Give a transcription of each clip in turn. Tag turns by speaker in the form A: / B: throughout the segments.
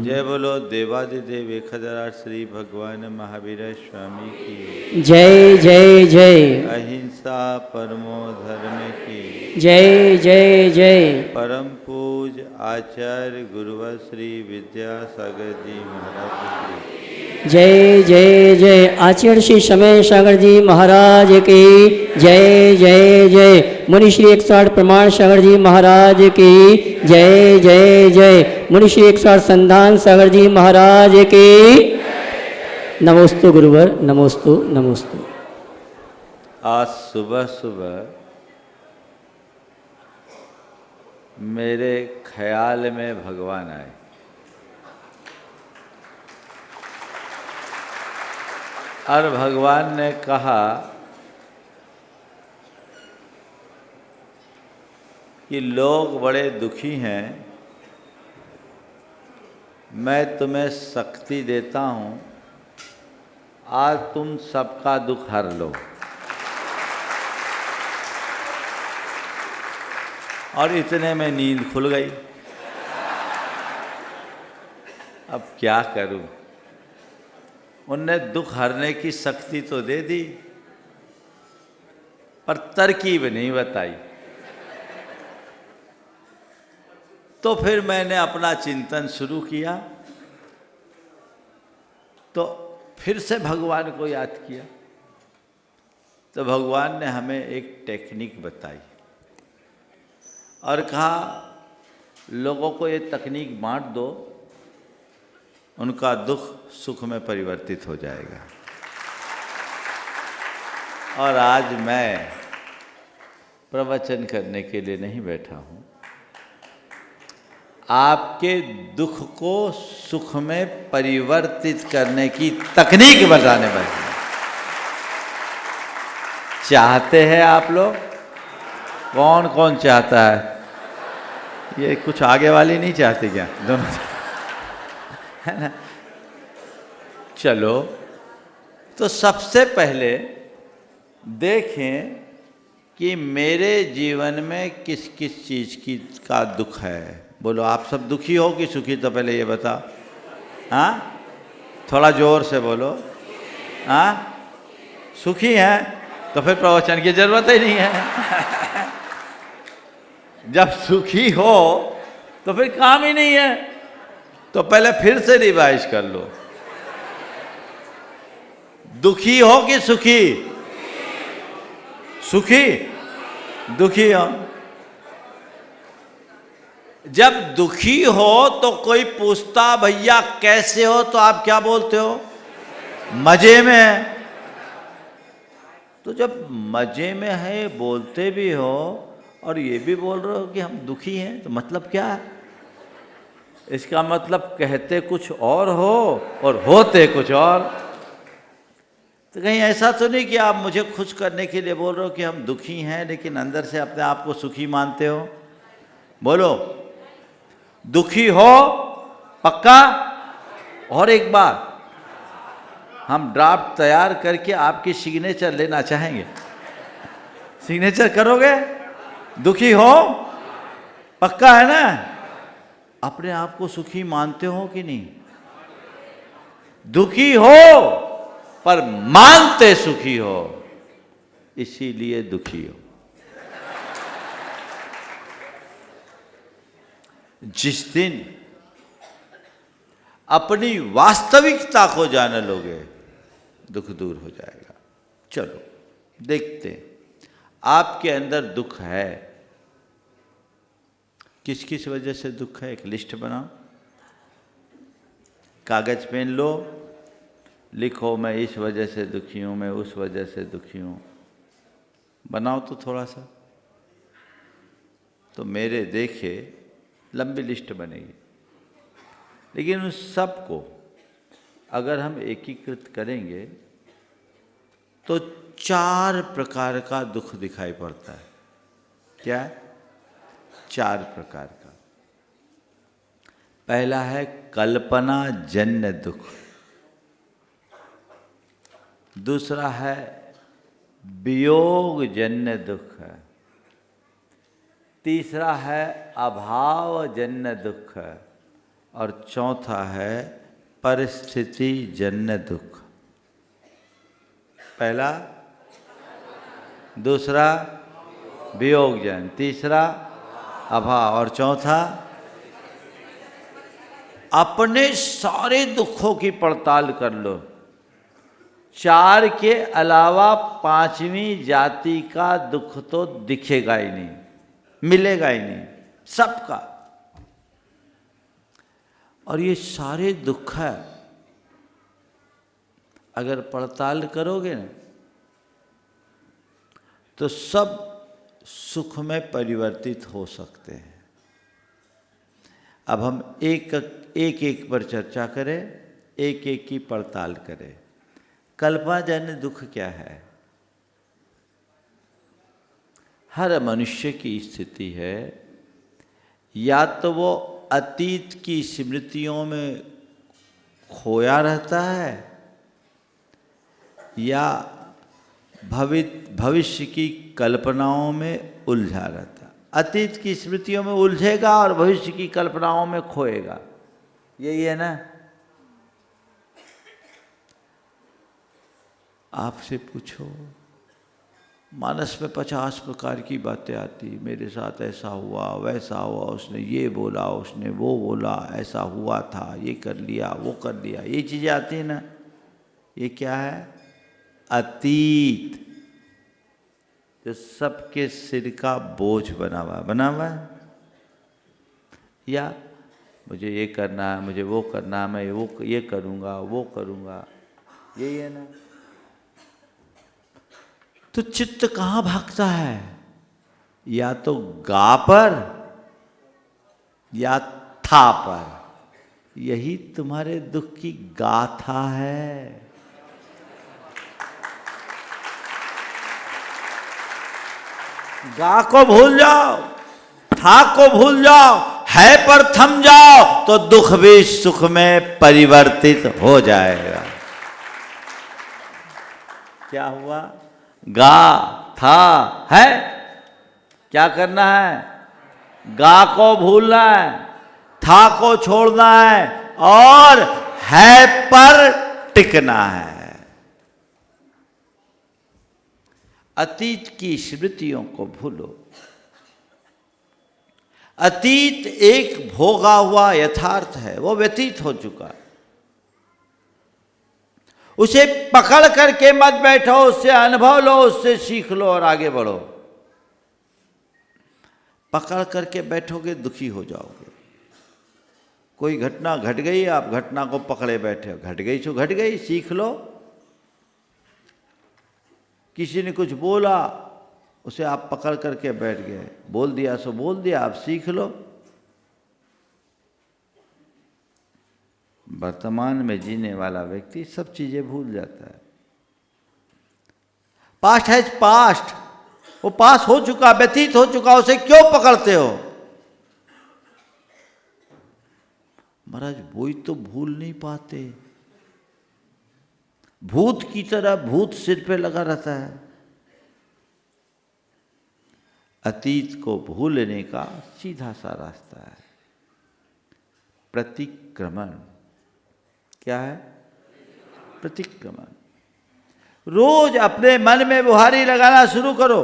A: जय बोलो देवादिदेव 1008 श्री भगवान महावीर स्वामी की
B: जय जय जय।
A: अहिंसा परमो धर्म की
B: जय जय जय।
A: परम पूज आचार्य गुरुवर श्री विद्यासागर जी महाराज की
B: जय जय जय। आचार्य श्री समय सागर जी महाराज की जय जय जय। मुनि श्री 108 प्रमाण सागर जी महाराज की जय जय जय। मुनि श्री 108 संधान सागर जी महाराज की नमोस्तु गुरुवर, नमोस्तु नमोस्तु।
A: आज सुबह सुबह मेरे ख्याल में भगवान आए। और भगवान ने कहा कि लोग बड़े दुखी हैं, मैं तुम्हें शक्ति देता हूँ, आज तुम सबका दुख हर लो। और इतने में नींद खुल गई। अब क्या करूं? उनने दुख हरने की शक्ति तो दे दी, पर तरकीब नहीं बताई। तो फिर मैंने अपना चिंतन शुरू किया, तो फिर से भगवान को याद किया। तो भगवान ने हमें एक टेक्निक बताई और कहा लोगों को ये तकनीक बांट दो, उनका दुख सुख में परिवर्तित हो जाएगा। और आज मैं प्रवचन करने के लिए नहीं बैठा हूँ, आपके दुख को सुख में परिवर्तित करने की तकनीक बताने वाले हैं। चाहते हैं आप लोग? कौन कौन चाहता है? ये कुछ आगे वाली नहीं चाहती क्या? दोनों है ना? चलो, तो सबसे पहले देखें कि मेरे जीवन में किस किस चीज़ का दुख है। बोलो, आप सब दुखी हो कि सुखी? तो पहले ये बता। हाँ, थोड़ा जोर से बोलो। हाँ, सुखी हैं तो फिर प्रवचन की जरूरत ही नहीं है। जब सुखी हो तो फिर काम ही नहीं है। तो पहले फिर से रिवाइज कर लो। दुखी हो कि सुखी? सुखी? दुखी हो? जब दुखी हो तो कोई पूछता भैया कैसे हो, तो आप क्या बोलते हो? मजे में है। तो जब मजे में है बोलते भी हो और ये भी बोल रहे हो कि हम दुखी हैं, तो मतलब क्या है? इसका मतलब कहते कुछ और हो और होते कुछ और। तो कहीं ऐसा तो नहीं कि आप मुझे खुश करने के लिए बोल रहे हो कि हम दुखी हैं, लेकिन अंदर से अपने आप को सुखी मानते हो? बोलो, दुखी हो पक्का? और एक बार, हम ड्राफ्ट तैयार करके आपकी सिग्नेचर लेना चाहेंगे। सिग्नेचर करोगे? दुखी हो पक्का है ना? अपने आप को सुखी मानते हो कि नहीं? दुखी हो पर मानते सुखी हो, इसीलिए दुखी हो। जिस दिन अपनी वास्तविकता को जान लोगे, दुख दूर हो जाएगा। चलो देखते हैं, आपके अंदर दुख है, किस किस वजह से दुख है? एक लिस्ट बनाओ, कागज पेन लो, लिखो मैं इस वजह से दुखी हूँ, मैं उस वजह से दुखी हूँ। बनाओ तो थोड़ा सा, तो मेरे देखे लंबी लिस्ट बनेगी। लेकिन उस सब को अगर हम एकीकृत करेंगे तो 4 प्रकार का दुख दिखाई पड़ता है। क्या है? 4 प्रकार का। पहला है कल्पना जन्य दुख, दूसरा है वियोग जन्य दुख है, तीसरा है अभाव जन्य दुख है, और चौथा है परिस्थिति जन्य दुख। पहला, दूसरा वियोगजन, तीसरा अभाव और चौथा अपने सारे दुखों की पड़ताल कर लो। 4 के अलावा 5वीं जाति का दुख तो दिखेगा ही नहीं, मिलेगा ही नहीं, सबका। और ये सारे दुख है अगर पड़ताल करोगे ना तो सब सुख में परिवर्तित हो सकते हैं। अब हम एक पर चर्चा करें, एक की पड़ताल करें। कल्पनाजन्य दुख क्या है? हर मनुष्य की स्थिति है, या तो वो अतीत की स्मृतियों में खोया रहता है या भविष्य की कल्पनाओं में उलझा रहता है। अतीत की स्मृतियों में उलझेगा और भविष्य की कल्पनाओं में खोएगा, यही है ना। आपसे पूछो, मानस में 50 प्रकार की बातें आती, मेरे साथ ऐसा हुआ, वैसा हुआ, उसने ये बोला, उसने वो बोला, ऐसा हुआ था, ये कर लिया, वो कर लिया, ये चीज़ें आती हैं ना। ये क्या है? अतीत, जो सबके सिर का बोझ बना हुआ है। या मुझे ये करना है, मुझे वो करना है, मैं वो ये करूँगा, वो करूँगा, यही है ना। तो चित्त कहाँ भागता है? या तो गा पर या था पर। यही तुम्हारे दुख की गाथा है। गा को भूल जाओ, था को भूल जाओ, है पर थम जाओ तो दुख भी सुख में परिवर्तित हो जाएगा। क्या हुआ? गा, था, है, क्या करना है? गा को भूलना है, था को छोड़ना है और है पर टिकना है। अतीत की स्मृतियों को भूलो। अतीत एक भोगा हुआ यथार्थ है, वो व्यतीत हो चुका। उसे पकड़ करके मत बैठो, उससे अनुभव लो, उससे सीख लो और आगे बढ़ो। पकड़ करके बैठोगे दुखी हो जाओगे। कोई घटना घट गई, आप घटना को पकड़े बैठे हो, घट गई सो घट गई, सीख लो। किसी ने कुछ बोला, उसे आप पकड़ करके बैठ गए, बोल दिया सो बोल दिया, आप सीख लो। वर्तमान में जीने वाला व्यक्ति सब चीजें भूल जाता है। पास्ट है पास्ट, वो पास हो चुका, व्यतीत हो चुका, उसे क्यों पकड़ते हो? महाराज वही तो भूल नहीं पाते। भूत की तरह भूत सिर पे लगा रहता है। अतीत को भूलने का सीधा सा रास्ता है प्रतिक्रमण। क्या है? प्रतिक्रमण। रोज अपने मन में बुहारी लगाना शुरू करो,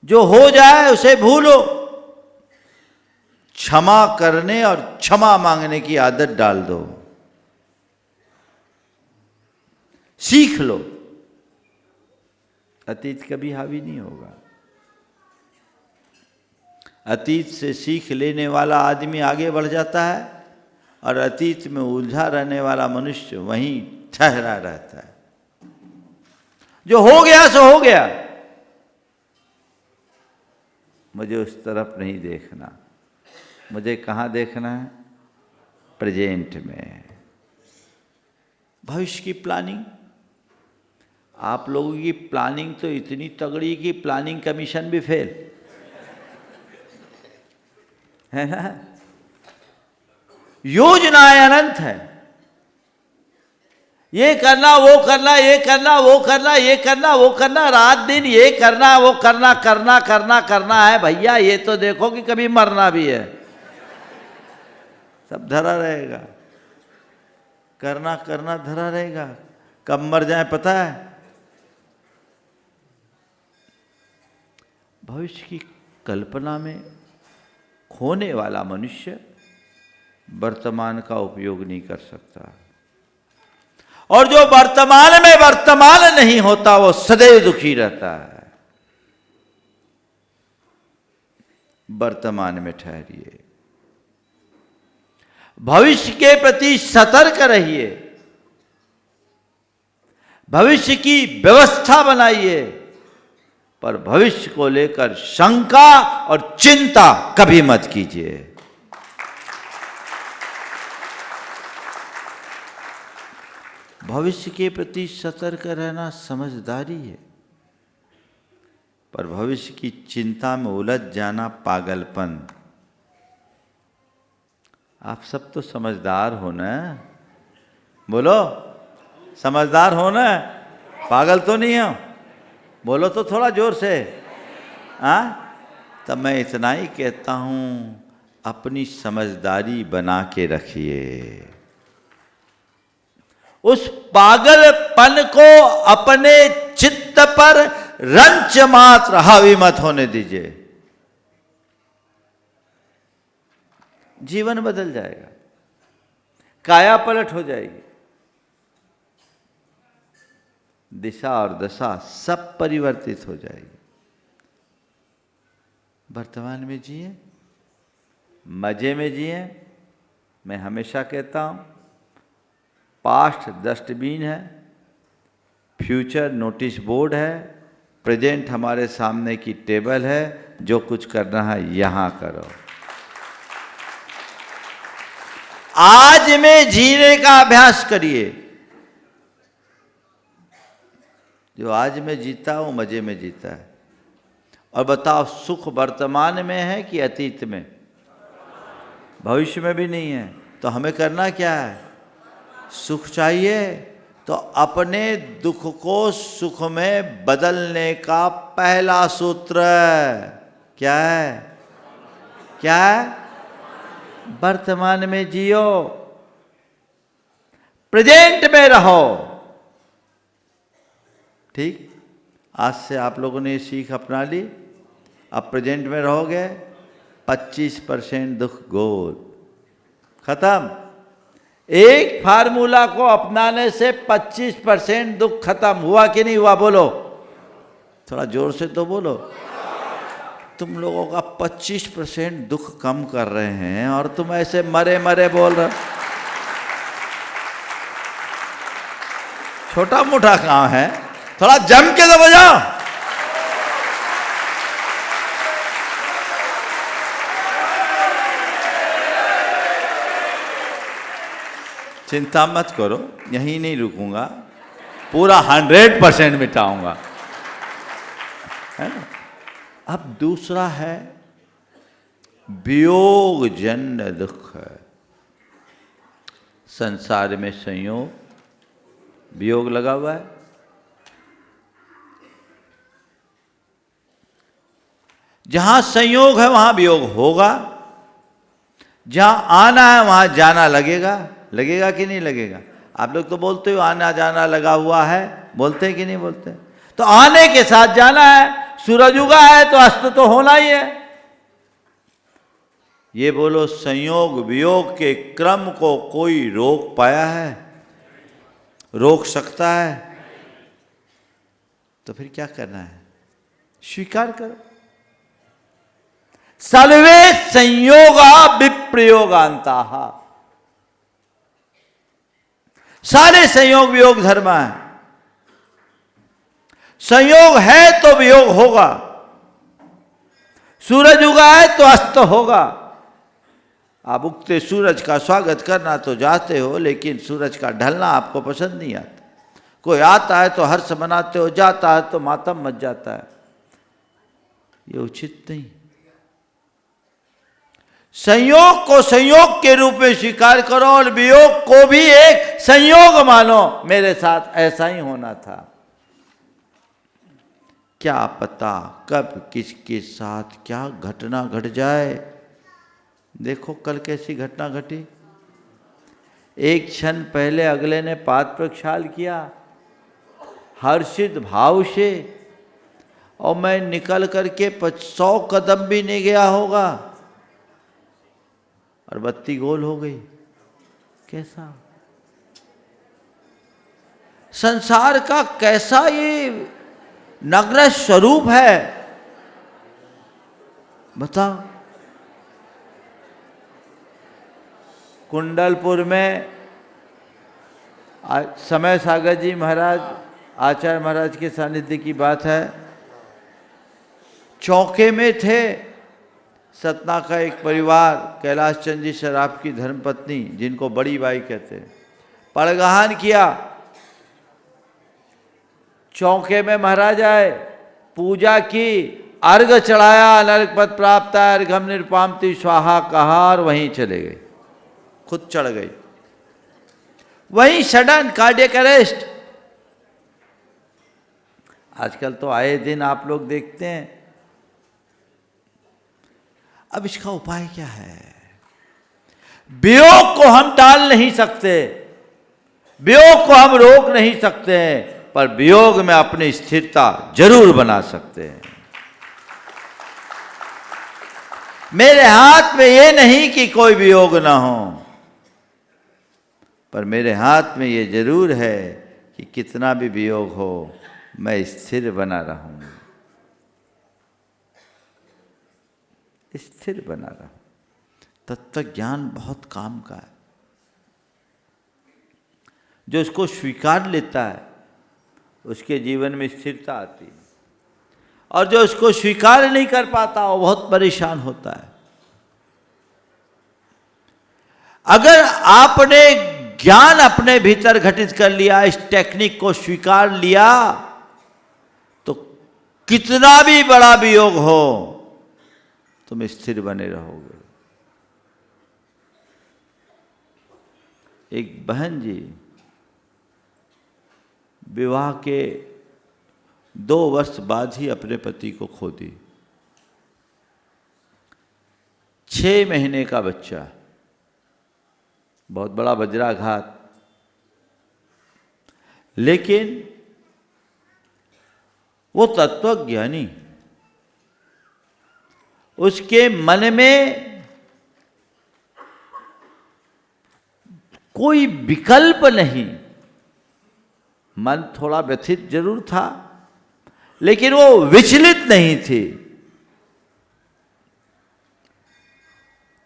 A: जो हो जाए उसे भूलो। क्षमा करने और क्षमा मांगने की आदत डाल दो, सीख लो। अतीत कभी हावी नहीं होगा। अतीत से सीख लेने वाला आदमी आगे बढ़ जाता है और अतीत में उलझा रहने वाला मनुष्य वहीं ठहरा रहता है। जो हो गया सो हो गया, मुझे उस तरफ नहीं देखना। मुझे कहाँ देखना है? प्रेजेंट में। भविष्य की प्लानिंग। आप लोगों की प्लानिंग तो इतनी तगड़ी कि प्लानिंग कमीशन भी फेल है ना। योजनाएं अनंत है, ये करना वो करना, ये करना वो करना, ये करना वो करना, रात दिन ये करना वो करना, करना करना करना है भैया। ये तो देखो कि कभी मरना भी है, सब धरा रहेगा। करना करना धरा रहेगा, कब मर जाए पता है? भविष्य की कल्पना में खोने वाला मनुष्य वर्तमान का उपयोग नहीं कर सकता, और जो वर्तमान में वर्तमान नहीं होता वो सदैव दुखी रहता है। वर्तमान में ठहरिए, भविष्य के प्रति सतर्क रहिए, भविष्य की व्यवस्था बनाइए, पर भविष्य को लेकर शंका और चिंता कभी मत कीजिए। भविष्य के प्रति सतर्क रहना समझदारी है, पर भविष्य की चिंता में उलझ जाना पागलपन। आप सब तो समझदार हो ना, बोलो समझदार हो ना, पागल तो नहीं हो? बोलो तो थोड़ा जोर से। हाँ, तब मैं इतना ही कहता हूँ, अपनी समझदारी बना के रखिए। उस पागलपन को अपने चित्त पर रंच मात्र हावी मत होने दीजिए, जीवन बदल जाएगा, काया पलट हो जाएगी, दिशा और दशा सब परिवर्तित हो जाएगी। वर्तमान में जिए, मजे में जिए। मैं हमेशा कहता हूं, पास्ट डस्टबिन है, फ्यूचर नोटिस बोर्ड है, प्रेजेंट हमारे सामने की टेबल है। जो कुछ करना है यहां करो। आज में जीने का अभ्यास करिए। जो आज में जीता वो मजे में जीता है। और बताओ, सुख वर्तमान में है कि अतीत में? भविष्य में भी नहीं है। तो हमें करना क्या है? सुख चाहिए तो अपने दुख को सुख में बदलने का पहला सूत्र क्या है? क्या है? वर्तमान में जियो, प्रेजेंट में रहो। ठीक, आज से आप लोगों ने ये सीख अपना ली। अब प्रेजेंट में रहोगे, 25% दुख गोल खत्म। एक फार्मूला को अपनाने से 25% दुख खत्म हुआ कि नहीं हुआ? बोलो थोड़ा जोर से तो बोलो। तुम लोगों का 25% दुख कम कर रहे हैं और तुम ऐसे मरे मरे बोल रहे। छोटा मोटा काम है, थोड़ा जम के तो बजाओ। चिंता मत करो, यहीं नहीं रुकूंगा, पूरा 100% मिटाऊंगा, है ना। अब दूसरा है वियोग जन्य दुख। संसार में संयोग, वियोग लगा हुआ है। जहां संयोग है वहां वियोग होगा, जहां आना है वहां जाना लगेगा। लगेगा कि नहीं लगेगा? आप लोग तो बोलते हो आना जाना लगा हुआ है, बोलते हैं कि नहीं बोलते? तो आने के साथ जाना है। सूरज उगा है तो अस्त तो होना ही है। ये बोलो, संयोग वियोग के क्रम को कोई रोक पाया है? रोक सकता है? तो फिर क्या करना है? स्वीकार करो। सर्वे संयोगा विप्रयोगांताः। सारे संयोग वियोग धर्म है। संयोग है तो वियोग होगा। सूरज उगा है तो अस्त होगा। आप उगते सूरज का स्वागत करना तो चाहते हो, लेकिन सूरज का ढलना आपको पसंद नहीं आता। कोई आता है तो हर्ष मनाते हो, जाता है तो मातम मच जाता है। ये उचित नहीं। संयोग को संयोग के रूप में स्वीकार करो और वियोग को भी एक संयोग मानो। मेरे साथ ऐसा ही होना था। क्या पता कब किसके साथ क्या घटना घट जाए। देखो कल कैसी घटना घटी। एक क्षण पहले अगले ने पाद प्रक्षाल किया हर्षित भाव से, और मैं निकल करके 100 कदम भी नहीं गया होगा और बत्ती गोल हो गई। कैसा संसार का कैसा ये नग्न स्वरूप है, बताओ। कुंडलपुर में समय सागर जी महाराज, आचार्य महाराज के सानिध्य की बात है। चौके में थे सतना का एक परिवार, कैलाश चंद जी शराब की धर्मपत्नी, जिनको बड़ी बाई कहते हैं, पड़गहान किया। चौके में महाराज आए, पूजा की, अर्घ चढ़ाया, अनर्घ पद प्राप्त, अर्घम निरुपामति स्वाहा कहा और वहीं चले गए, खुद चढ़ गई। वहीं सडन कार्डियक अरेस्ट। आजकल तो आए दिन आप लोग देखते हैं। अब इसका उपाय क्या है? वियोग को हम टाल नहीं सकते, वियोग को हम रोक नहीं सकते हैं, पर वियोग में अपनी स्थिरता जरूर बना सकते हैं। मेरे हाथ में ये नहीं कि कोई वियोग ना हो, पर मेरे हाथ में ये जरूर है कि कितना भी वियोग हो मैं स्थिर बना रहूं, स्थिर बना रहूं। तत्व ज्ञान बहुत काम का है। जो उसको स्वीकार लेता है उसके जीवन में स्थिरता आती है, और जो उसको स्वीकार नहीं कर पाता वो बहुत परेशान होता है। अगर आपने ज्ञान अपने भीतर घटित कर लिया, इस टेक्निक को स्वीकार लिया, तो कितना भी बड़ा वियोग हो तुम स्थिर बने रहोगे। एक बहन जी विवाह के 2 वर्ष बाद ही अपने पति को खो दी। 6 महीने का बच्चा, बहुत बड़ा वज्राघात। लेकिन वो तत्वज्ञानी, उसके मन में कोई विकल्प नहीं। मन थोड़ा व्यथित जरूर था, लेकिन वो विचलित नहीं थी।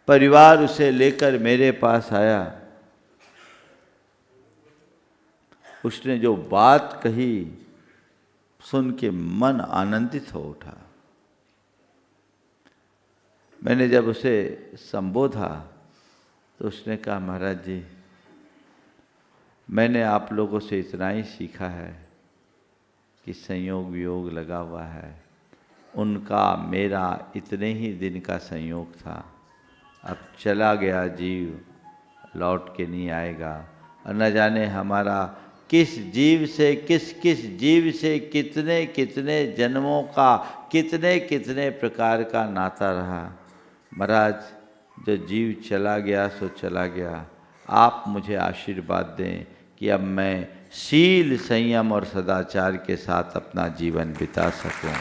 A: परिवार उसे लेकर मेरे पास आया। उसने जो बात कही सुन के मन आनंदित हो उठा। मैंने जब उसे संबोधा तो उसने कहा, महाराज जी, मैंने आप लोगों से इतना ही सीखा है कि संयोग वियोग लगा हुआ है। उनका मेरा इतने ही दिन का संयोग था, अब चला गया जीव, लौट के नहीं आएगा। और न जाने हमारा किस जीव से किस जीव से कितने कितने जन्मों का, कितने कितने प्रकार का नाता रहा। महाराज, जो जीव चला गया सो चला गया। आप मुझे आशीर्वाद दें कि अब मैं शील, संयम और सदाचार के साथ अपना जीवन बिता सकूं,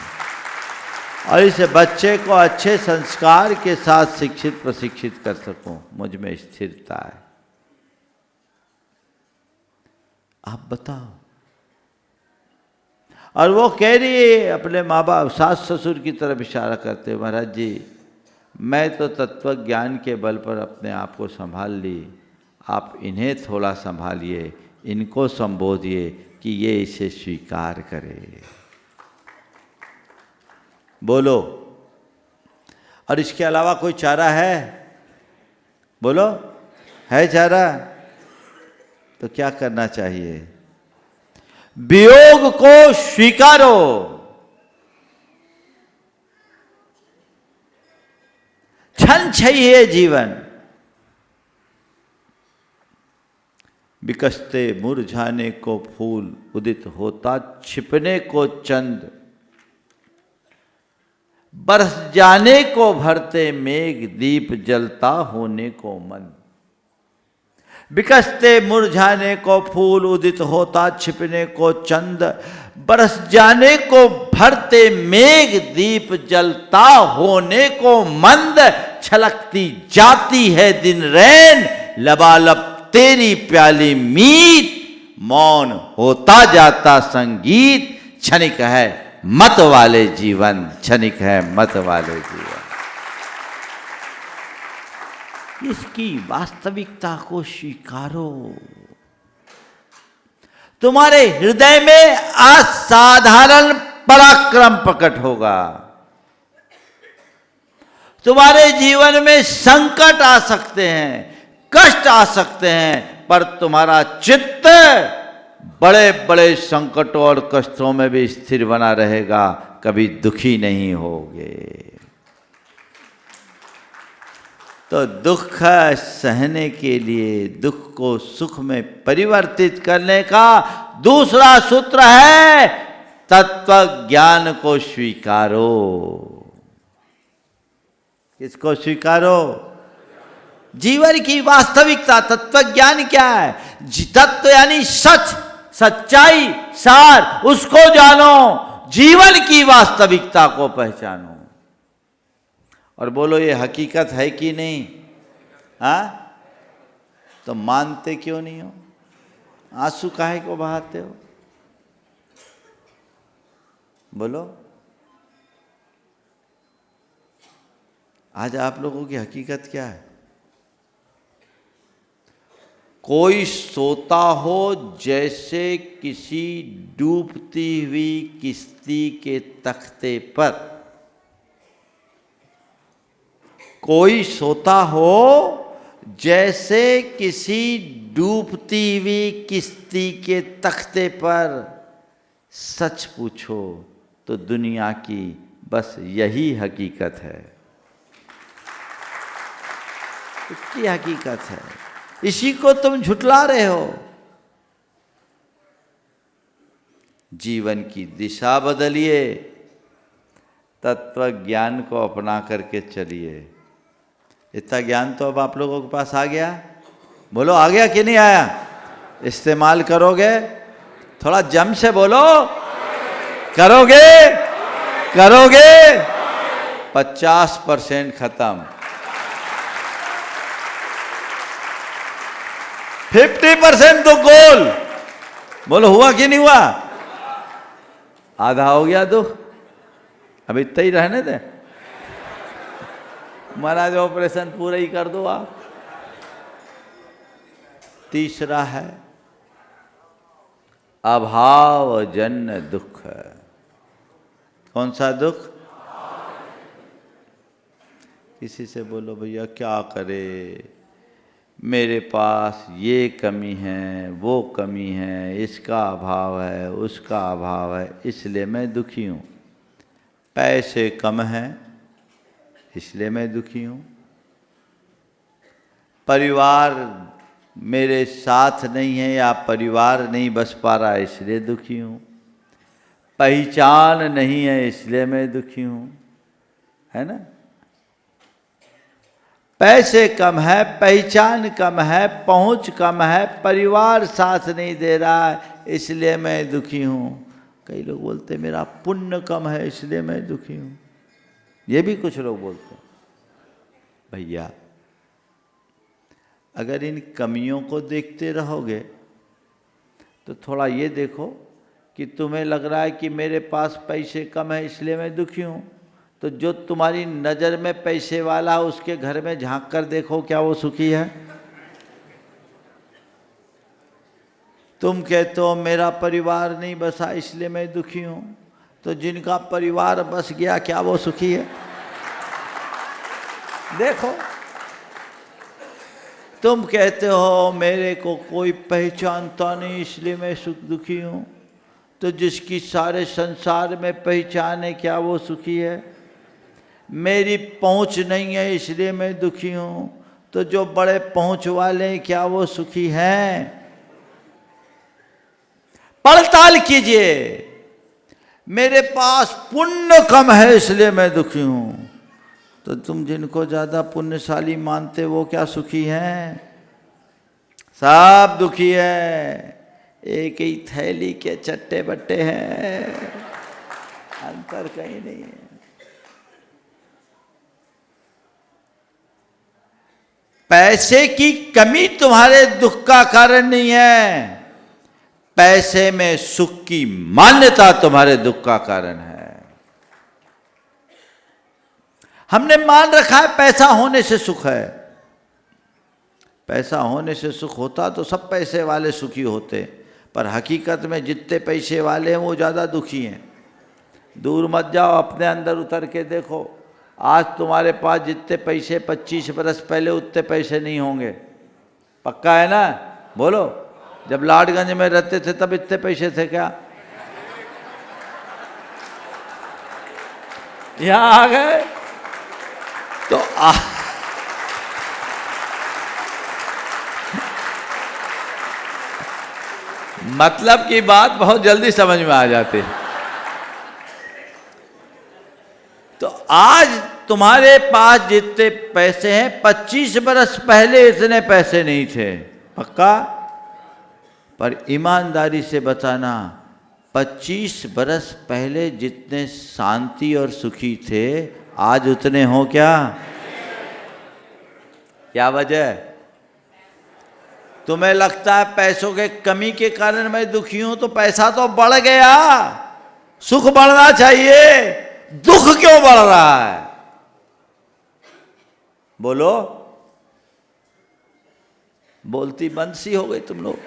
A: और इस बच्चे को अच्छे संस्कार के साथ शिक्षित प्रशिक्षित कर सकूं। मुझ में स्थिरता है। आप बताओ। और वो कह रही है अपने माँ बाप, सास ससुर की तरफ इशारा करते हुए, महाराज जी, मैं तो तत्व ज्ञान के बल पर अपने आप को संभाल ली, आप इन्हें थोड़ा संभालिए, इनको संबोधिए कि ये इसे स्वीकार करे। बोलो, और इसके अलावा कोई चारा है? बोलो, है चारा? तो क्या करना चाहिए? वियोग को स्वीकारो। क्षण चाहिए जीवन। विकसते मुरझाने को फूल, उदित होता छिपने को चंद, बरस जाने को भरते मेघ, दीप जलता होने को मन। विकसते मुरझाने को फूल, उदित होता छिपने को चंद, बरस जाने को भरते मेघ, दीप जलता होने को मंद। छलकती जाती है दिन रैन, लबालब तेरी प्याली मीत, मौन होता जाता संगीत। क्षणिक है मत वाले जीवन, क्षणिक है मत वाले जीवन। इसकी वास्तविकता को स्वीकारो। तुम्हारे हृदय में असाधारण पराक्रम प्रकट होगा। तुम्हारे जीवन में संकट आ सकते हैं, कष्ट आ सकते हैं, पर तुम्हारा चित्त बड़े बड़े संकटों और कष्टों में भी स्थिर बना रहेगा, कभी दुखी नहीं होगे। तो दुख सहने के लिए, दुख को सुख में परिवर्तित करने का दूसरा सूत्र है, तत्व ज्ञान को स्वीकारो। किसको स्वीकारो? जीवन की वास्तविकता। तत्व ज्ञान क्या है? तत्व यानी सच, सच्चाई, सार, उसको जानो। जीवन की वास्तविकता को पहचानो और बोलो ये हकीकत है कि नहीं? हाँ, तो मानते क्यों नहीं हो? आंसू काहे को बहाते हो? बोलो। आज आप लोगों की हकीकत क्या है? कोई सोता हो जैसे किसी डूबती हुई किश्ती के तख्ते पर। कोई सोता हो जैसे किसी डूबती हुई किश्ती के तख्ते पर। सच पूछो तो दुनिया की बस यही हकीकत है। इसकी हकीकत है, इसी को तुम झुठला रहे हो। जीवन की दिशा बदलिए, तत्व ज्ञान को अपना करके चलिए। इतना ज्ञान तो अब आप लोगों के पास आ गया। बोलो आ गया कि नहीं आया? इस्तेमाल करोगे? थोड़ा जम से बोलो। करोगे? करोगे? 50% खत्म, 50% तो गोल। बोलो हुआ कि नहीं हुआ? आधा हो गया दुख, अब इतना ही रहने दे। महाराज ऑपरेशन पूरा ही कर दो आप। तीसरा है अभावजन्य दुख। कौन सा दुख? किसी से बोलो भैया क्या करे, मेरे पास ये कमी है, वो कमी है, इसका अभाव है, उसका अभाव है, इसलिए मैं दुखी हूँ। पैसे कम हैं इसलिए मैं दुखी हूँ। परिवार मेरे साथ नहीं है या परिवार नहीं बस पा रहा है इसलिए दुखी हूँ। पहचान नहीं है इसलिए मैं दुखी हूँ, है ना? पैसे कम है, पहचान कम है, पहुंच कम है, परिवार साथ नहीं दे रहा है इसलिए मैं दुखी हूँ। कई लोग बोलते मेरा पुण्य कम है इसलिए मैं दुखी हूँ। ये भी कुछ लोग बोलते हैं। भैया अगर इन कमियों को देखते रहोगे तो थोड़ा ये देखो कि तुम्हें लग रहा है कि मेरे पास पैसे कम है इसलिए मैं दुखी हूँ, तो जो तुम्हारी नज़र में पैसे वाला उसके घर में झांक कर देखो, क्या वो सुखी है? तुम कहते हो मेरा परिवार नहीं बसा इसलिए मैं दुखी हूँ, तो जिनका परिवार बस गया क्या वो सुखी है? देखो। तुम कहते हो मेरे को कोई पहचानता नहीं इसलिए मैं दुखी हूँ, तो जिसकी सारे संसार में पहचान है क्या वो सुखी है? मेरी पहुंच नहीं है इसलिए मैं दुखी हूं। तो जो बड़े पहुंच वाले हैं, क्या वो सुखी हैं? पड़ताल कीजिए, मेरे पास पुण्य कम है इसलिए मैं दुखी हूं। तो तुम जिनको ज्यादा पुण्यशाली मानते वो क्या सुखी हैं? सब दुखी है, एक ही थैली के चट्टे बट्टे हैं, अंतर कहीं नहीं है। पैसे की कमी तुम्हारे दुख का कारण नहीं है, पैसे में सुख की मान्यता तुम्हारे दुख का कारण है। हमने मान रखा है पैसा होने से सुख है। पैसा होने से सुख होता तो सब पैसे वाले सुखी होते, पर हकीकत में जितने पैसे वाले हैं वो ज़्यादा दुखी हैं। दूर मत जाओ, अपने अंदर उतर के देखो। आज तुम्हारे पास जितने पैसे 25 बरस पहले उतने पैसे नहीं होंगे, पक्का है ना? बोलो, जब लाडगंज में रहते थे तब इतने पैसे थे क्या? यहाँ आ गए तो मतलब की बात बहुत जल्दी समझ में आ जाती है। तो आज तुम्हारे पास जितने पैसे हैं 25 बरस पहले इतने पैसे नहीं थे, पक्का? पर ईमानदारी से बताना, 25 बरस पहले जितने शांति और सुखी थे आज उतने हो क्या? क्या वजह? तुम्हें लगता है पैसों के कमी के कारण मैं दुखी हूं, तो पैसा तो बढ़ गया, सुख बढ़ना चाहिए, दुख क्यों बढ़ रहा है? बोलो, बोलती बंद सी हो गई तुम लोग।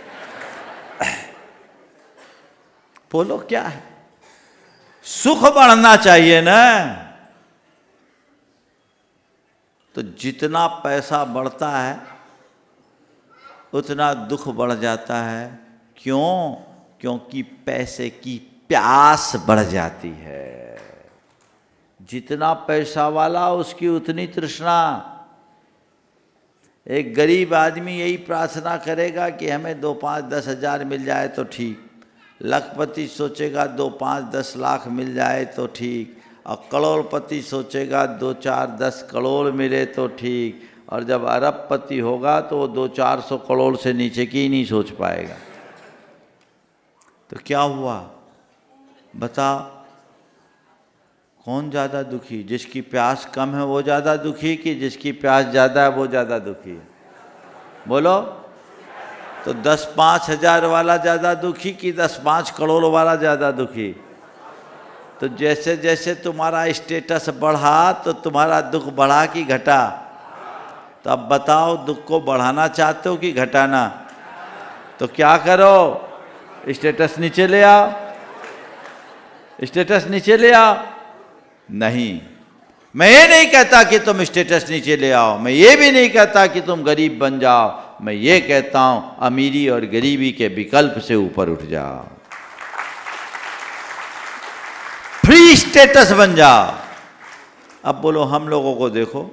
A: बोलो क्या है? सुख बढ़ना चाहिए ना। तो जितना पैसा बढ़ता है उतना दुख बढ़ जाता है। क्यों? क्योंकि पैसे की प्यास बढ़ जाती है। जितना पैसा वाला उसकी उतनी तृष्णा। एक गरीब आदमी यही प्रार्थना करेगा कि हमें 2, 5, 10 हजार मिल जाए तो ठीक। लखपति सोचेगा 2, 5, 10 लाख मिल जाए तो ठीक। और करोड़पति सोचेगा 2, 4, 10 करोड़ मिले तो ठीक। और जब अरबपति होगा तो वो 200-400 करोड़ से नीचे की ही नहीं सोच पाएगा। तो क्या हुआ बताओ? कौन ज़्यादा दुखी? जिसकी प्यास कम है वो ज़्यादा दुखी कि जिसकी प्यास ज़्यादा है वो ज़्यादा दुखी है? बोलो। तो 10-5 हजार वाला ज़्यादा दुखी कि 10-5 करोड़ वाला ज़्यादा दुखी? तो जैसे जैसे तुम्हारा स्टेटस बढ़ा तो तुम्हारा दुख बढ़ा कि घटा? तो अब बताओ, दुख को बढ़ाना चाहते हो कि घटाना? तो क्या करो? स्टेटस नीचे ले आओ। स्टेटस नीचे ले आओ। नहीं, मैं ये नहीं कहता कि तुम स्टेटस नीचे ले आओ, मैं ये भी नहीं कहता कि तुम गरीब बन जाओ, मैं ये कहता हूं अमीरी और गरीबी के विकल्प से ऊपर उठ जाओ, फ्री स्टेटस बन जाओ। अब बोलो, हम लोगों को देखो,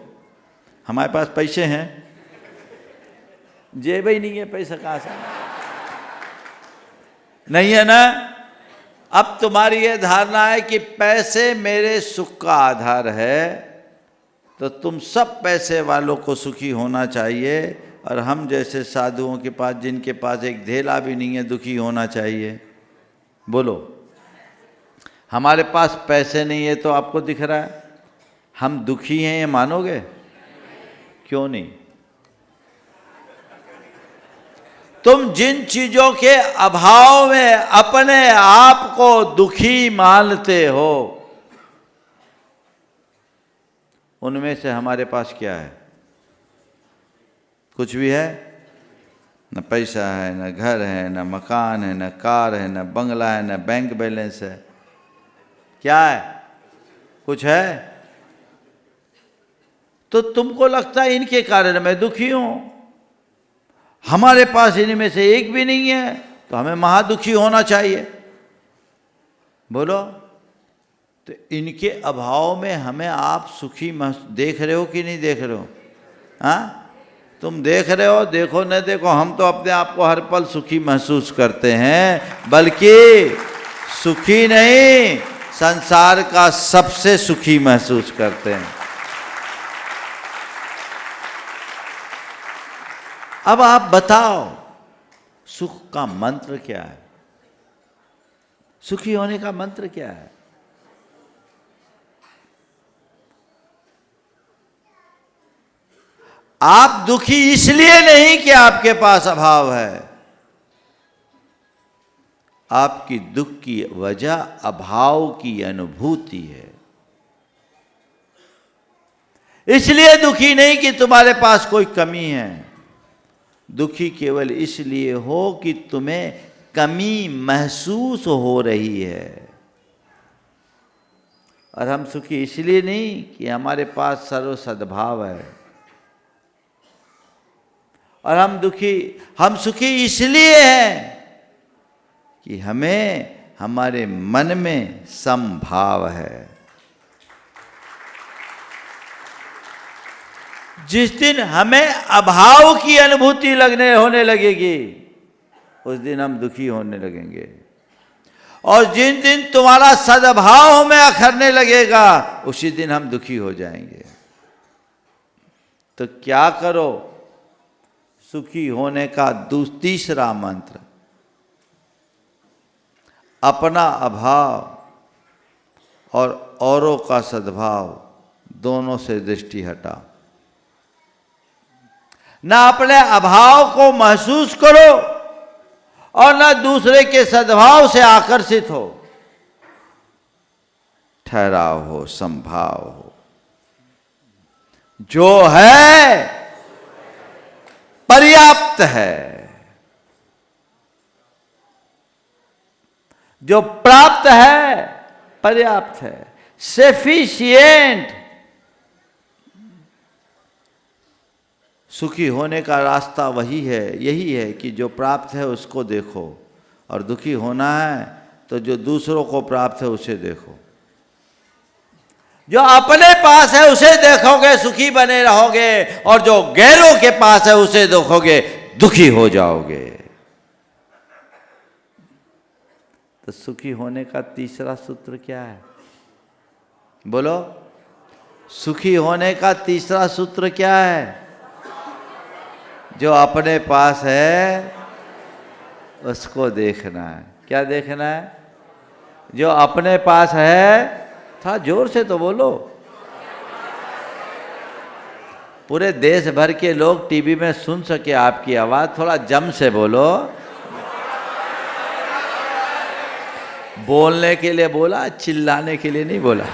A: हमारे पास पैसे हैं, जेब ही नहीं है, पैसा कहां से? नहीं है ना? अब तुम्हारी ये धारणा है कि पैसे मेरे सुख का आधार है, तो तुम सब पैसे वालों को सुखी होना चाहिए, और हम जैसे साधुओं के पास, जिनके पास एक धेला भी नहीं है, दुखी होना चाहिए। बोलो, हमारे पास पैसे नहीं है तो आपको दिख रहा है हम दुखी हैं, ये मानोगे? क्यों नहीं? तुम जिन चीजों के अभाव में अपने आप को दुखी मानते हो, उनमें से हमारे पास क्या है? कुछ भी है? न पैसा है, न घर है, न मकान है, न कार है, न बंगला है, न बैंक बैलेंस है। क्या है? कुछ है? तो तुमको लगता है इनके कारण मैं दुखी हूं, हमारे पास इनमें से एक भी नहीं है, तो हमें महादुखी होना चाहिए। बोलो, तो इनके अभाव में हमें आप सुखी देख रहे हो कि नहीं देख रहे हो? हाँ, तुम देख रहे हो, देखो न देखो, हम तो अपने आप को हर पल सुखी महसूस करते हैं, बल्कि सुखी नहीं, संसार का सबसे सुखी महसूस करते हैं। अब आप बताओ, सुख का मंत्र क्या है? सुखी होने का मंत्र क्या है? आप दुखी इसलिए नहीं कि आपके पास अभाव है, आपकी दुख की वजह अभाव की अनुभूति है। इसलिए दुखी नहीं कि तुम्हारे पास कोई कमी है, दुखी केवल इसलिए हो कि तुम्हें कमी महसूस हो रही है। और हम सुखी इसलिए नहीं कि हमारे पास सर्व सद्भाव है, और हम सुखी इसलिए हैं कि हमें हमारे मन में समभाव है। जिस दिन हमें अभाव की अनुभूति होने लगेगी, उस दिन हम दुखी होने लगेंगे। और जिन दिन तुम्हारा सद्भाव हमें अखरने लगेगा, उसी दिन हम दुखी हो जाएंगे। तो क्या करो? सुखी होने का तीसरा मंत्र, अपना अभाव और औरों का सद्भाव दोनों से दृष्टि हटा। ना अपने अभाव को महसूस करो और ना दूसरे के सद्भाव से आकर्षित हो। ठहराव हो, संभाव हो। जो है पर्याप्त है, जो प्राप्त है पर्याप्त है, सफिशिएंट। सुखी होने का रास्ता वही है, यही है कि जो प्राप्त है उसको देखो, और दुखी होना है तो जो दूसरों को प्राप्त है उसे देखो। जो अपने पास है उसे देखोगे, सुखी बने रहोगे, और जो गैरों के पास है उसे देखोगे, दुखी हो जाओगे। तो सुखी होने का तीसरा सूत्र क्या है? बोलो, सुखी होने का तीसरा सूत्र क्या है? जो अपने पास है उसको देखना है। क्या देखना है? जो अपने पास है, था जोर से तो बोलो। पूरे देश भर के लोग टीवी में सुन सके आपकी आवाज, थोड़ा जम से बोलो। बोलने के लिए बोला, चिल्लाने के लिए नहीं बोला।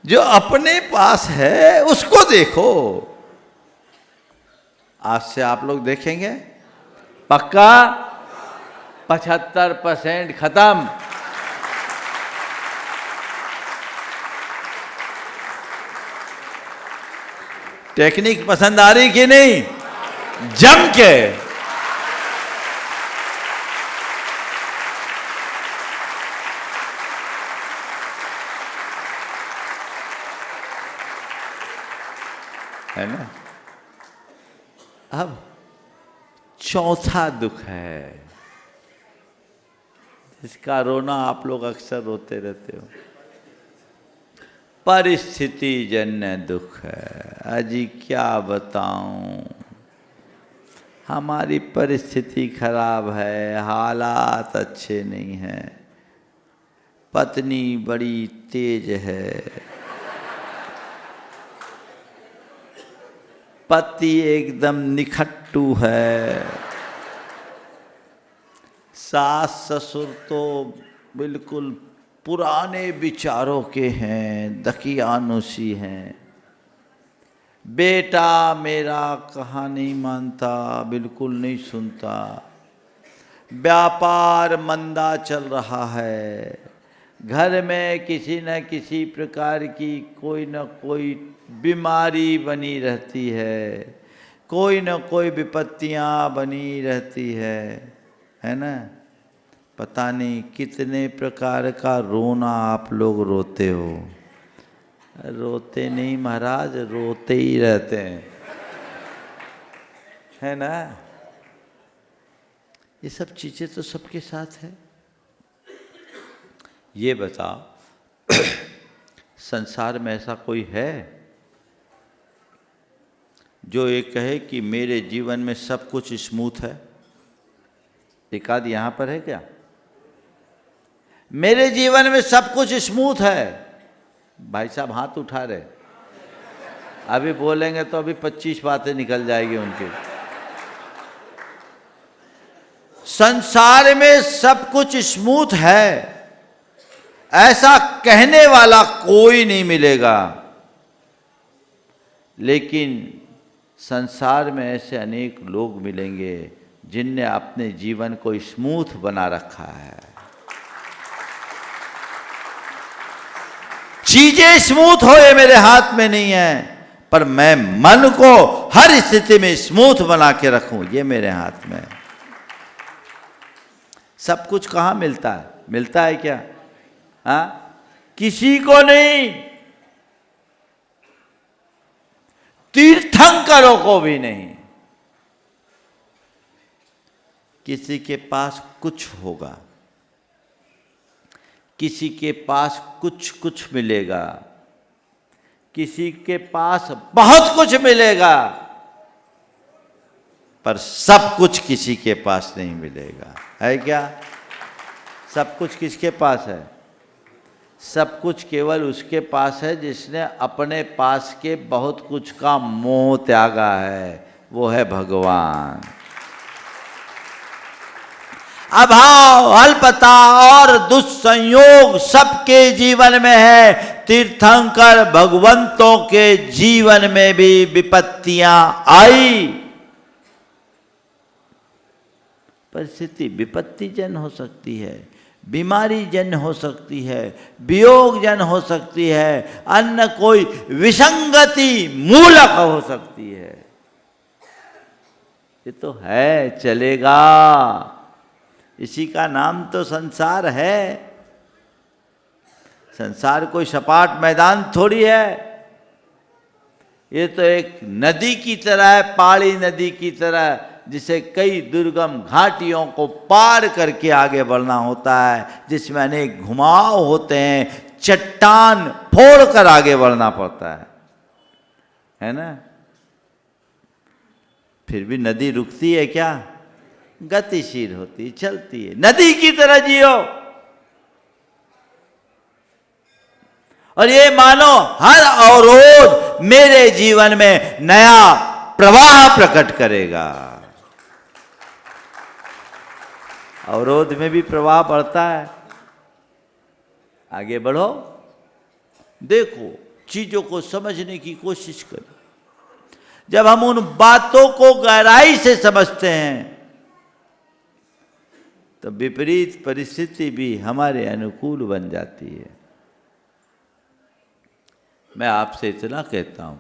A: जो अपने पास है उसको देखो। आज से आप लोग देखेंगे पक्का 75% खत्म। टेक्निक पसंद आ रही कि नहीं? जम के। है ना? अब चौथा दुख है जिसका रोना आप लोग अक्सर रोते रहते हो। परिस्थिति जन्य दुख है। अजी क्या बताऊं, हमारी परिस्थिति खराब है, हालात अच्छे नहीं हैं। पत्नी बड़ी तेज है, पति एकदम निखट्टू है, सास ससुर तो बिल्कुल पुराने विचारों के हैं, दकियानुसी हैं। बेटा मेरा कहाँ नहीं मानता, बिल्कुल नहीं सुनता। व्यापार मंदा चल रहा है, घर में किसी न किसी प्रकार की कोई न कोई बीमारी बनी रहती है, कोई न कोई विपत्तियां बनी रहती है ना? पता नहीं कितने प्रकार का रोना आप लोग रोते हो। रोते नहीं महाराज, रोते ही रहते हैं, है ना। ये सब चीजें तो सबके साथ है। ये बताओ संसार में ऐसा कोई है जो ये कहे कि मेरे जीवन में सब कुछ स्मूथ है? एक आध यहां पर है क्या? मेरे जीवन में सब कुछ स्मूथ है। भाई साहब हाथ उठा रहे, अभी बोलेंगे तो अभी 25 बातें निकल जाएगी उनकी। संसार में सब कुछ स्मूथ है ऐसा कहने वाला कोई नहीं मिलेगा, लेकिन संसार में ऐसे अनेक लोग मिलेंगे जिनने अपने जीवन को स्मूथ बना रखा है। चीजें स्मूथ हो ये मेरे हाथ में नहीं है, पर मैं मन को हर स्थिति में स्मूथ बना के रखूं ये मेरे हाथ में है। सब कुछ कहां मिलता है? मिलता है क्या? हाँ, किसी को नहीं, तीर्थंकरों को भी नहीं। किसी के पास कुछ होगा, किसी के पास कुछ कुछ मिलेगा, किसी के पास बहुत कुछ मिलेगा, पर सब कुछ किसी के पास नहीं मिलेगा। है क्या? सब कुछ किसके पास है? सब कुछ केवल उसके पास है जिसने अपने पास के बहुत कुछ का मोह त्यागा है, वो है भगवान। अभाव, अल्पता और दुस्संयोग सबके जीवन में है। तीर्थंकर भगवंतों के जीवन में भी विपत्तियां आई। परिस्थिति विपत्ति जन हो सकती है, बीमारी जन हो सकती है, वियोग जन हो सकती है, अन्य कोई विसंगति मूलक हो सकती है। ये तो है, चलेगा। इसी का नाम तो संसार है। संसार कोई सपाट मैदान थोड़ी है। ये तो एक नदी की तरह है, पहाड़ी नदी की तरह, जिसे कई दुर्गम घाटियों को पार करके आगे बढ़ना होता है, जिसमें अनेक घुमाव होते हैं, चट्टान फोड़ कर आगे बढ़ना पड़ता है ना। फिर भी नदी रुकती है क्या? गतिशील होती, चलती है। नदी की तरह जियो और ये मानो हर अवरोध मेरे जीवन में नया प्रवाह प्रकट करेगा। अवरोध में भी प्रवाह बढ़ता है। आगे बढ़ो, देखो, चीजों को समझने की कोशिश करो। जब हम उन बातों को गहराई से समझते हैं तो विपरीत परिस्थिति भी हमारे अनुकूल बन जाती है। मैं आपसे इतना कहता हूं,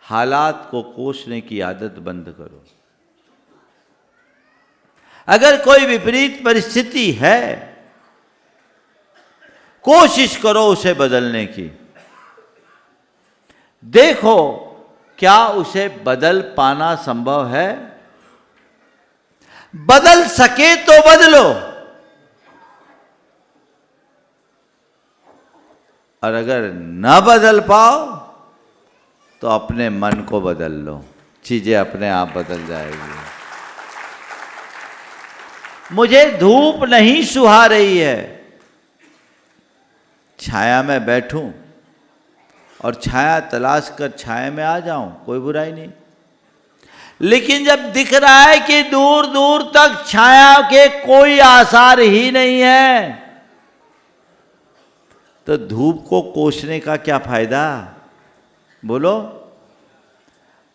A: हालात को कोसने की आदत बंद करो। अगर कोई विपरीत परिस्थिति है, कोशिश करो उसे बदलने की। देखो क्या उसे बदल पाना संभव है। बदल सके तो बदलो, और अगर न बदल पाओ तो अपने मन को बदल लो, चीजें अपने आप बदल जाएगी। मुझे धूप नहीं सुहा रही है, छाया में बैठूं और छाया तलाश कर छाया में आ जाऊं, कोई बुराई नहीं। लेकिन जब दिख रहा है कि दूर दूर तक छाया के कोई आसार ही नहीं है, तो धूप को कोसने का क्या फायदा? बोलो।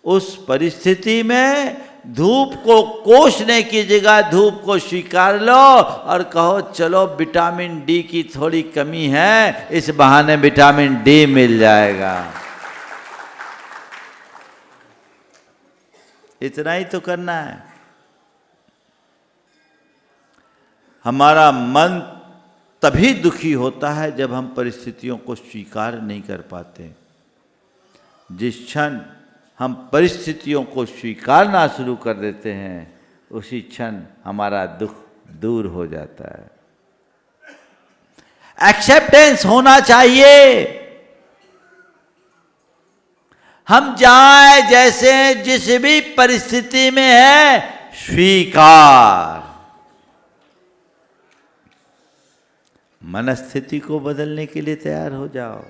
A: उस परिस्थिति में धूप को कोसने की जगह धूप को स्वीकार लो और कहो चलो विटामिन डी की थोड़ी कमी है, इस बहाने विटामिन डी मिल जाएगा। इतना ही तो करना है। हमारा मन तभी दुखी होता है जब हम परिस्थितियों को स्वीकार नहीं कर पाते। जिस क्षण हम परिस्थितियों को स्वीकारना शुरू कर देते हैं उसी क्षण हमारा दुख दूर हो जाता है। एक्सेप्टेंस होना चाहिए। हम जाए जैसे जिस भी परिस्थिति में है, स्वीकार। मनस्थिति को बदलने के लिए तैयार हो जाओ।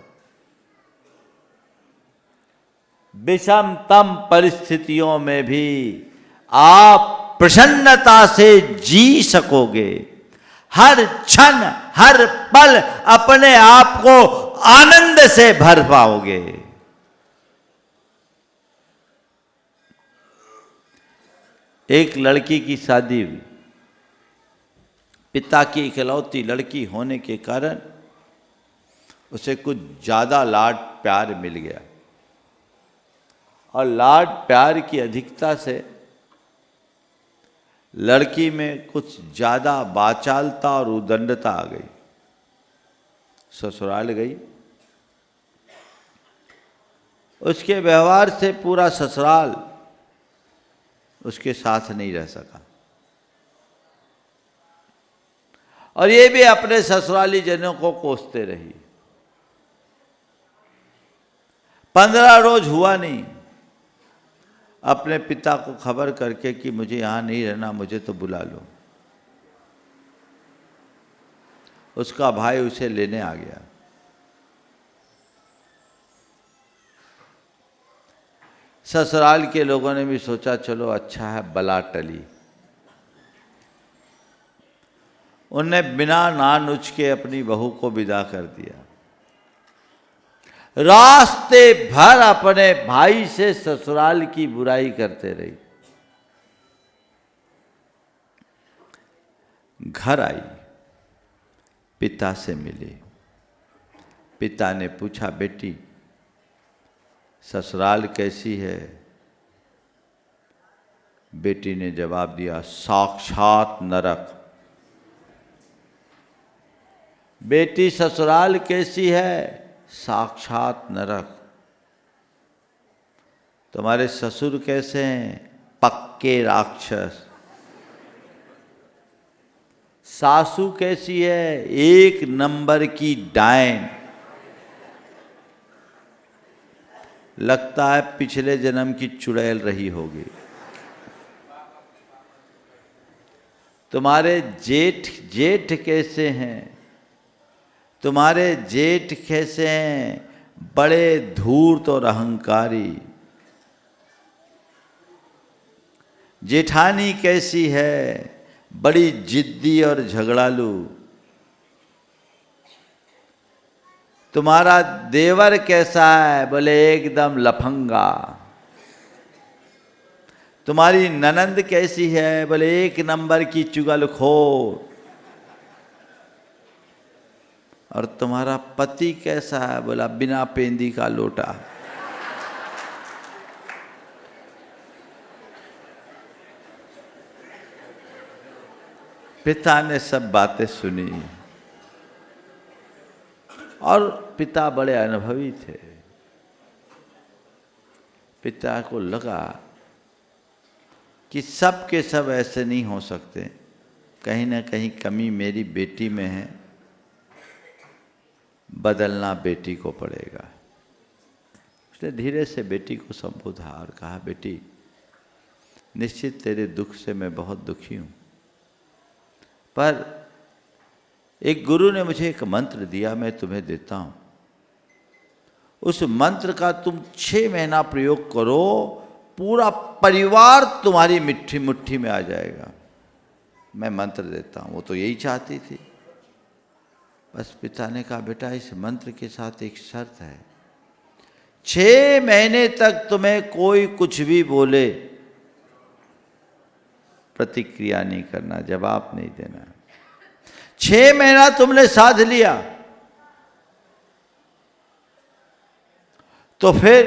A: विषमतम परिस्थितियों में भी आप प्रसन्नता से जी सकोगे। हर क्षण हर पल अपने आप को आनंद से भर पाओगे। एक लड़की की शादी हुई। पिता की इकलौती लड़की होने के कारण उसे कुछ ज़्यादा लाड प्यार मिल गया और लाड प्यार की अधिकता से लड़की में कुछ ज़्यादा वाचालता और उदंडता आ गई। ससुराल गई। उसके व्यवहार से पूरा ससुराल उसके साथ नहीं रह सका और ये भी अपने ससुराली जनों को कोसते रही। 15 रोज हुआ नहीं, अपने पिता को खबर करके कि मुझे यहाँ नहीं रहना, मुझे तो बुला लो। उसका भाई उसे लेने आ गया। ससुराल के लोगों ने भी सोचा चलो अच्छा है, बला टली। उनने बिना नान उचके अपनी बहू को विदा कर दिया। रास्ते भर अपने भाई से ससुराल की बुराई करते रही। घर आई, पिता से मिली। पिता ने पूछा बेटी ससुराल कैसी है? बेटी ने जवाब दिया साक्षात नरक। बेटी ससुराल कैसी है? साक्षात नरक। तुम्हारे ससुर कैसे हैं? पक्के राक्षस। सासू कैसी है? एक नंबर की डायन। लगता है पिछले जन्म की चुड़ैल रही होगी। तुम्हारे जेठ कैसे हैं? तुम्हारे जेठ कैसे हैं? बड़े धूर्त और अहंकारी। जेठानी कैसी है? बड़ी जिद्दी और झगड़ालू। तुम्हारा देवर कैसा है? बोले एकदम लफंगा। तुम्हारी ननंद कैसी है? बोले एक नंबर की चुगलखोर। और तुम्हारा पति कैसा है? बोला बिना पेंदी का लोटा। पिता ने सब बातें सुनी और पिता बड़े अनुभवी थे। पिता को लगा कि सब के सब ऐसे नहीं हो सकते, कहीं ना कहीं कमी मेरी बेटी में है, बदलना बेटी को पड़ेगा। उसने धीरे से बेटी को संबोधा और कहा बेटी निश्चित तेरे दुख से मैं बहुत दुखी हूँ, पर एक गुरु ने मुझे एक मंत्र दिया, मैं तुम्हें देता हूँ। उस मंत्र का तुम 6 महीना प्रयोग करो, पूरा परिवार तुम्हारी मिट्टी मुट्ठी में आ जाएगा। मैं मंत्र देता हूँ। वो तो यही चाहती थी। बस पिता ने कहा बेटा इस मंत्र के साथ एक शर्त है, 6 महीने तक तुम्हें कोई कुछ भी बोले प्रतिक्रिया नहीं करना, जवाब नहीं देना। 6 महीना तुमने साध लिया तो फिर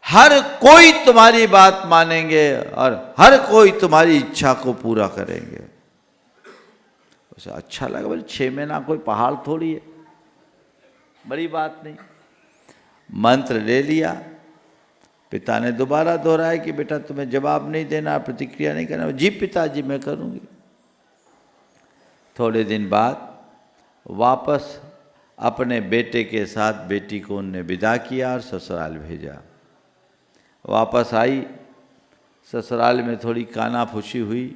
A: हर कोई तुम्हारी बात मानेंगे और हर कोई तुम्हारी इच्छा को पूरा करेंगे। उसे अच्छा लगा, बोले 6 महीना कोई पहाड़ थोड़ी है, बड़ी बात नहीं। मंत्र ले लिया। पिता ने दोबारा दोहराया कि बेटा तुम्हें जवाब नहीं देना, प्रतिक्रिया नहीं करना। जी पिताजी मैं करूँगी। थोड़े दिन बाद वापस अपने बेटे के साथ बेटी को उनने विदा किया और ससुराल भेजा। वापस आई, ससुराल में थोड़ी कानाफूसी हुई,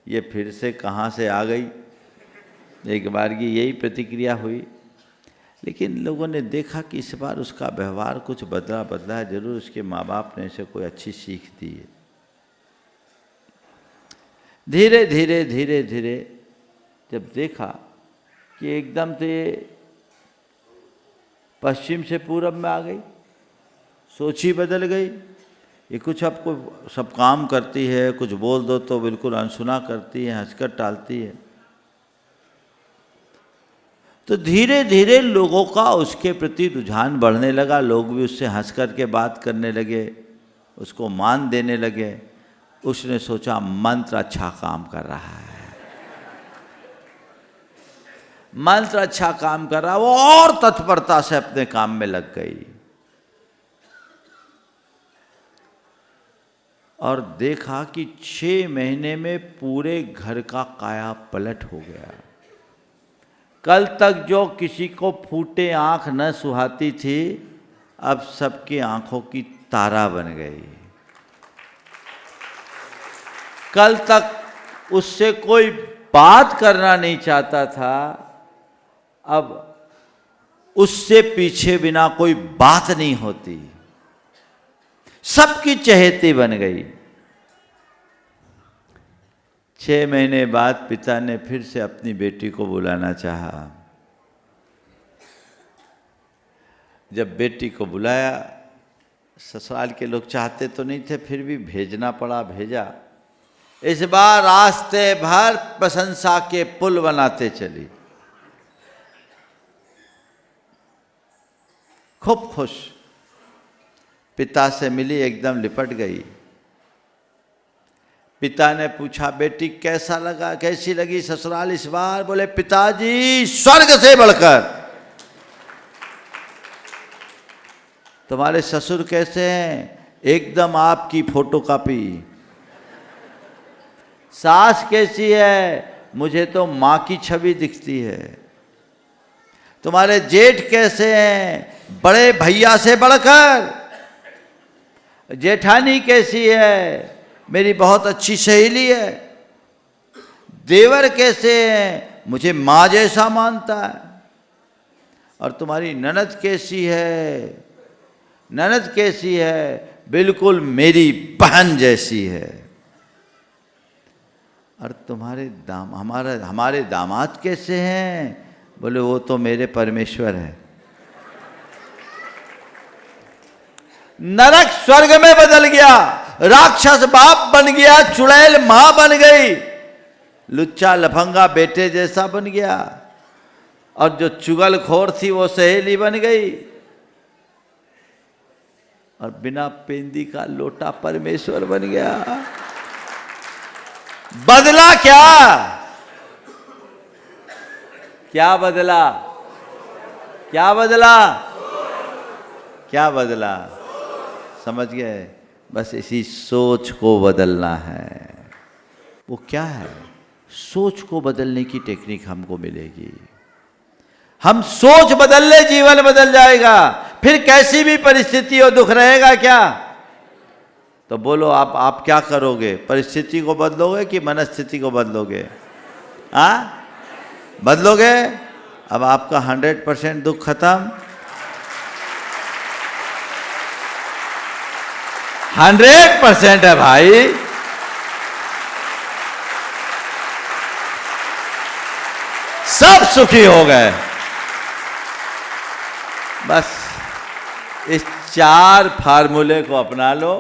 A: ये फिर से कहाँ से आ गई, एक बार की यही प्रतिक्रिया हुई। लेकिन लोगों ने देखा कि इस बार उसका व्यवहार कुछ बदला है, जरूर उसके माँ बाप ने इसे कोई अच्छी सीख दी है। धीरे धीरे धीरे धीरे जब देखा कि एकदम से पश्चिम से पूरब में आ गई, सोच ही बदल गई। ये कुछ आपको सब काम करती है, कुछ बोल दो तो बिल्कुल अनसुना करती है, हंसकर टालती है। तो धीरे धीरे लोगों का उसके प्रति रुझान बढ़ने लगा। लोग भी उससे हंस कर के बात करने लगे, उसको मान देने लगे। उसने सोचा मंत्र अच्छा काम कर रहा है, मंत्र अच्छा काम कर रहा है। वो और तत्परता से अपने काम में लग गई और देखा कि 6 महीने में पूरे घर का काया पलट हो गया। कल तक जो किसी को फूटे आंख न सुहाती थी, अब सबकी आंखों की तारा बन गई। कल तक उससे कोई बात करना नहीं चाहता था, अब उससे पीछे बिना कोई बात नहीं होती, सबकी चहेती बन गई। 6 महीने बाद पिता ने फिर से अपनी बेटी को बुलाना चाहा। जब बेटी को बुलाया, ससुराल के लोग चाहते तो नहीं थे, फिर भी भेजना पड़ा, भेजा। इस बार रास्ते भर प्रशंसा के पुल बनाते चली, खूब खुश। पिता से मिली, एकदम लिपट गई। पिता ने पूछा बेटी कैसा लगा, कैसी लगी ससुराल इस बार? बोले पिताजी स्वर्ग से बढ़कर। तुम्हारे ससुर कैसे हैं? एकदम आपकी फोटोकॉपी। सास कैसी है? मुझे तो माँ की छवि दिखती है। तुम्हारे जेठ कैसे हैं? बड़े भैया से बढ़कर। जेठानी कैसी है? मेरी बहुत अच्छी सहेली है। देवर कैसे हैं? मुझे माँ जैसा मानता है। और तुम्हारी ननद कैसी है? ननद कैसी है? बिल्कुल मेरी बहन जैसी है। और तुम्हारे हमारे दामाद कैसे हैं? बोले वो तो मेरे परमेश्वर है। नरक स्वर्ग में बदल गया, राक्षस बाप बन गया, चुड़ैल मां बन गई, लुच्चा लफंगा बेटे जैसा बन गया, और जो चुगलखोर थी वो सहेली बन गई, और बिना पेंदी का लोटा परमेश्वर बन गया। बदला क्या? क्या बदला? क्या बदला? क्या बदला? समझ गए? बस इसी सोच को बदलना है। वो क्या है? सोच को बदलने की टेक्निक हमको मिलेगी। हम सोच बदल ले, जीवन बदल जाएगा। फिर कैसी भी परिस्थिति हो, दुख रहेगा क्या? तो बोलो आप क्या करोगे? परिस्थिति को बदलोगे कि मनस्थिति को बदलोगे? बदलोगे? अब आपका 100% दुख खत्म। 100% है भाई। सब सुखी हो गए। बस इस 4 फार्मूले को अपना लो,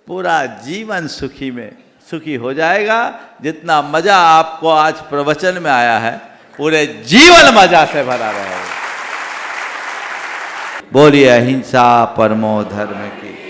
A: पूरा जीवन सुखी हो जाएगा। जितना मजा आपको आज प्रवचन में आया है, पूरे जीवन मजा से भरा रहेगा। बोलिए अहिंसा परमो धर्म की।